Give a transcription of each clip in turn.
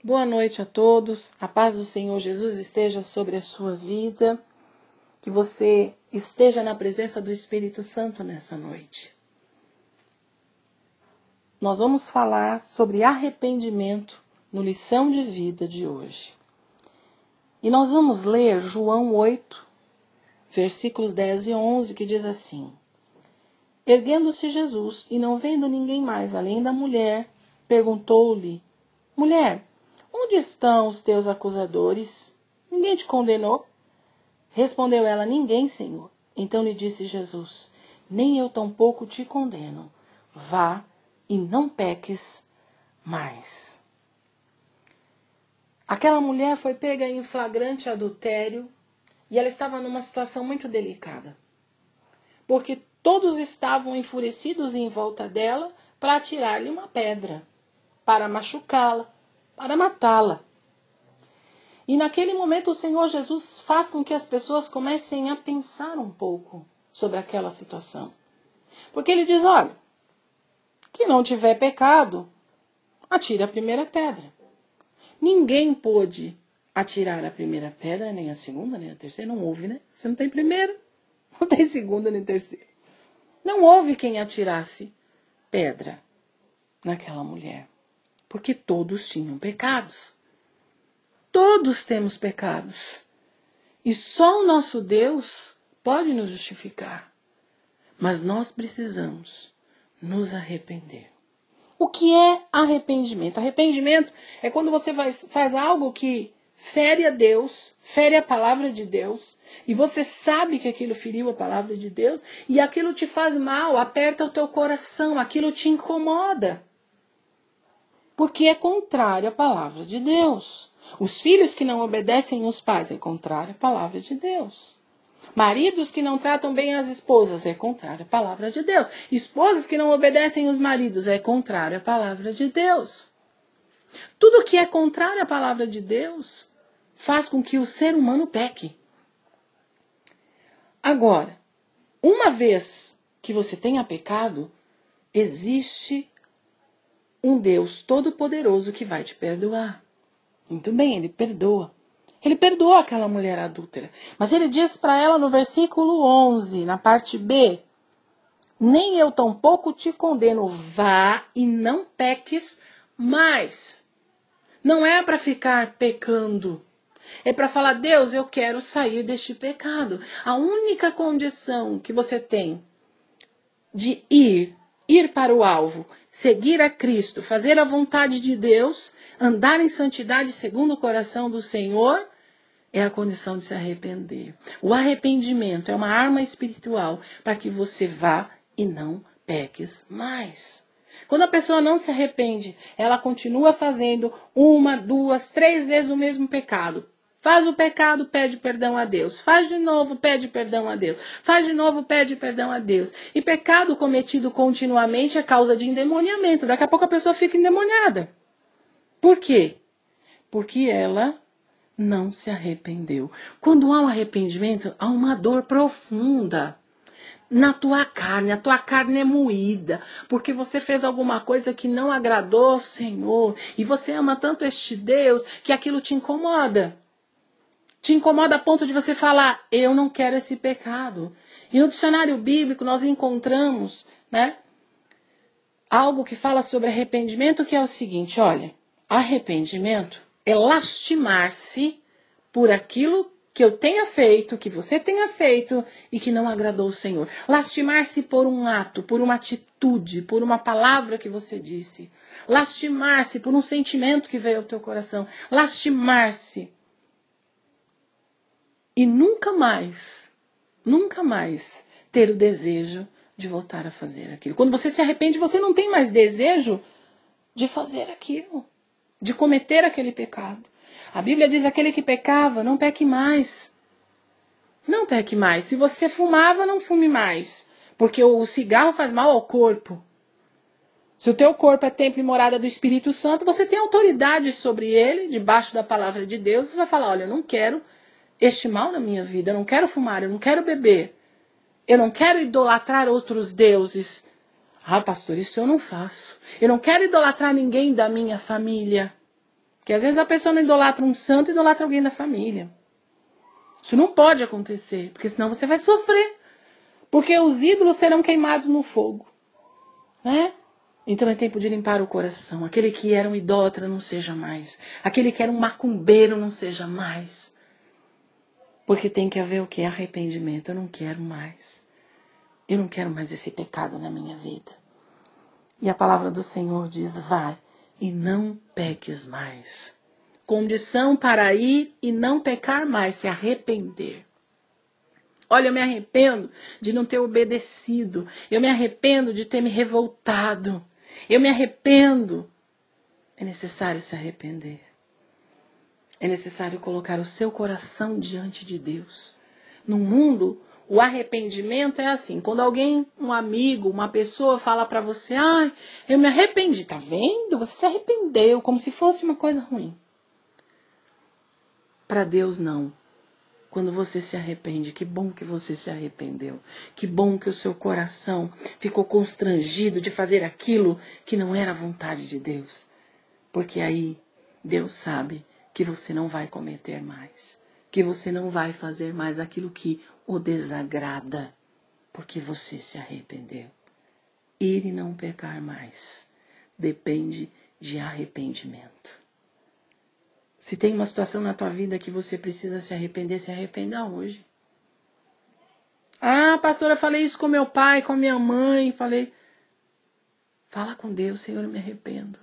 Boa noite a todos, a paz do Senhor Jesus esteja sobre a sua vida, que você esteja na presença do Espírito Santo nessa noite. Nós vamos falar sobre arrependimento no Lição de Vida de hoje. E nós vamos ler João 8, versículos 10 e 11, que diz assim: Erguendo-se Jesus e não vendo ninguém mais além da mulher, perguntou-lhe: Mulher, onde estão os teus acusadores? Ninguém te condenou? Respondeu ela: Ninguém, Senhor. Então lhe disse Jesus: Nem eu tampouco te condeno. Vá e não peques mais. Aquela mulher foi pega em flagrante adultério e ela estava numa situação muito delicada. Porque todos estavam enfurecidos em volta dela para atirar-lhe uma pedra, para machucá-la, para matá-la. E naquele momento o Senhor Jesus faz com que as pessoas comecem a pensar um pouco sobre aquela situação. Porque ele diz: olha, quem não tiver pecado, atire a primeira pedra. Ninguém pôde atirar a primeira pedra, nem a segunda, nem a terceira. Não houve, né? Você não tem primeira, não tem segunda, nem terceira. Não houve quem atirasse pedra naquela mulher. Porque todos tinham pecados. Todos temos pecados. E só o nosso Deus pode nos justificar. Mas nós precisamos nos arrepender. O que é arrependimento? Arrependimento é quando você faz algo que fere a Deus, fere a palavra de Deus, e você sabe que aquilo feriu a palavra de Deus, e aquilo te faz mal, aperta o teu coração, aquilo te incomoda. Porque é contrário à palavra de Deus. Os filhos que não obedecem os pais é contrário à palavra de Deus. Maridos que não tratam bem as esposas é contrário à palavra de Deus. Esposas que não obedecem os maridos é contrário à palavra de Deus. Tudo que é contrário à palavra de Deus faz com que o ser humano peque. Agora, uma vez que você tenha pecado, existe um Deus todo-poderoso que vai te perdoar. Muito bem, ele perdoa. Ele perdoou aquela mulher adúltera. Mas ele diz para ela no versículo 11, na parte B: Nem eu tampouco te condeno, vá e não peques mais. Não é para ficar pecando. É para falar: Deus, eu quero sair deste pecado. A única condição que você tem de ir para o alvo, seguir a Cristo, fazer a vontade de Deus, andar em santidade segundo o coração do Senhor, é a condição de se arrepender. O arrependimento é uma arma espiritual para que você vá e não peques mais. Quando a pessoa não se arrepende, ela continua fazendo 1, 2, 3 vezes o mesmo pecado. Faz o pecado, pede perdão a Deus. Faz de novo, pede perdão a Deus. Faz de novo, pede perdão a Deus. E pecado cometido continuamente é causa de endemoniamento. Daqui a pouco a pessoa fica endemoniada. Por quê? Porque ela não se arrependeu. Quando há um arrependimento, há uma dor profunda na tua carne. A tua carne é moída, porque você fez alguma coisa que não agradou ao Senhor. E você ama tanto este Deus que aquilo te incomoda. Te incomoda a ponto de você falar: eu não quero esse pecado. E no dicionário bíblico nós encontramos, algo que fala sobre arrependimento, que é o seguinte: olha, arrependimento é lastimar-se por aquilo que eu tenha feito, que você tenha feito e que não agradou o Senhor. Lastimar-se por um ato, por uma atitude, por uma palavra que você disse. Lastimar-se por um sentimento que veio ao teu coração. Lastimar-se. E nunca mais ter o desejo de voltar a fazer aquilo. Quando você se arrepende, você não tem mais desejo de fazer aquilo, de cometer aquele pecado. A Bíblia diz: aquele que pecava, não peque mais. Não peque mais. Se você fumava, não fume mais. Porque o cigarro faz mal ao corpo. Se o teu corpo é templo e morada do Espírito Santo, você tem autoridade sobre ele, debaixo da palavra de Deus. Você vai falar: olha, eu não quero este mal na minha vida. Eu não quero fumar, eu não quero beber. Eu não quero idolatrar outros deuses. Ah, pastor, isso eu não faço. Eu não quero idolatrar ninguém da minha família. Porque às vezes a pessoa não idolatra um santo, idolatra alguém da família. Isso não pode acontecer, porque senão você vai sofrer. Porque os ídolos serão queimados no fogo. Né? Então é tempo de limpar o coração. Aquele que era um idólatra não seja mais. Aquele que era um macumbeiro não seja mais. Porque tem que haver o que? Arrependimento. Eu não quero mais. Eu não quero mais esse pecado na minha vida. E a palavra do Senhor diz, vai e não peques mais. Condição para ir e não pecar mais, se arrepender. Olha, eu me arrependo de não ter obedecido. Eu me arrependo de ter me revoltado. Eu me arrependo. É necessário se arrepender. É necessário colocar o seu coração diante de Deus. No mundo, o arrependimento é assim. Quando alguém, um amigo, uma pessoa fala para você, ai, eu me arrependi. Tá vendo? Você se arrependeu, como se fosse uma coisa ruim. Para Deus, não. Quando você se arrepende, que bom que você se arrependeu. Que bom que o seu coração ficou constrangido de fazer aquilo que não era a vontade de Deus. Porque aí Deus sabe que você não vai cometer mais. Que você não vai fazer mais aquilo que o desagrada. Porque você se arrependeu. Ir e não pecar mais depende de arrependimento. Se tem uma situação na tua vida que você precisa se arrependa hoje. Ah, pastora, falei isso com meu pai, com minha mãe, falei. Fala com Deus, Senhor, eu me arrependo.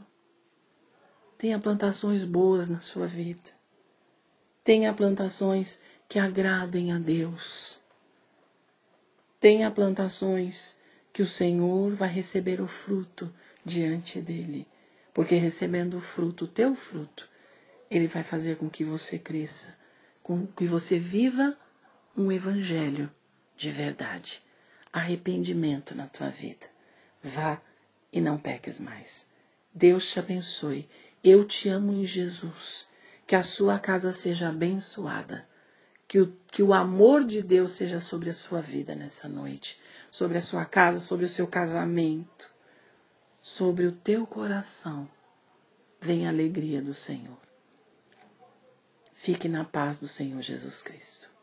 Tenha plantações boas na sua vida. Tenha plantações que agradem a Deus. Tenha plantações que o Senhor vai receber o fruto diante dele. Porque recebendo o fruto, o teu fruto, Ele vai fazer com que você cresça, com que você viva um evangelho de verdade. Arrependimento na tua vida. Vá e não peques mais. Deus te abençoe. Eu te amo em Jesus. Que a sua casa seja abençoada. Que o amor de Deus seja sobre a sua vida nessa noite. Sobre a sua casa, sobre o seu casamento. Sobre o teu coração. Venha a alegria do Senhor. Fique na paz do Senhor Jesus Cristo.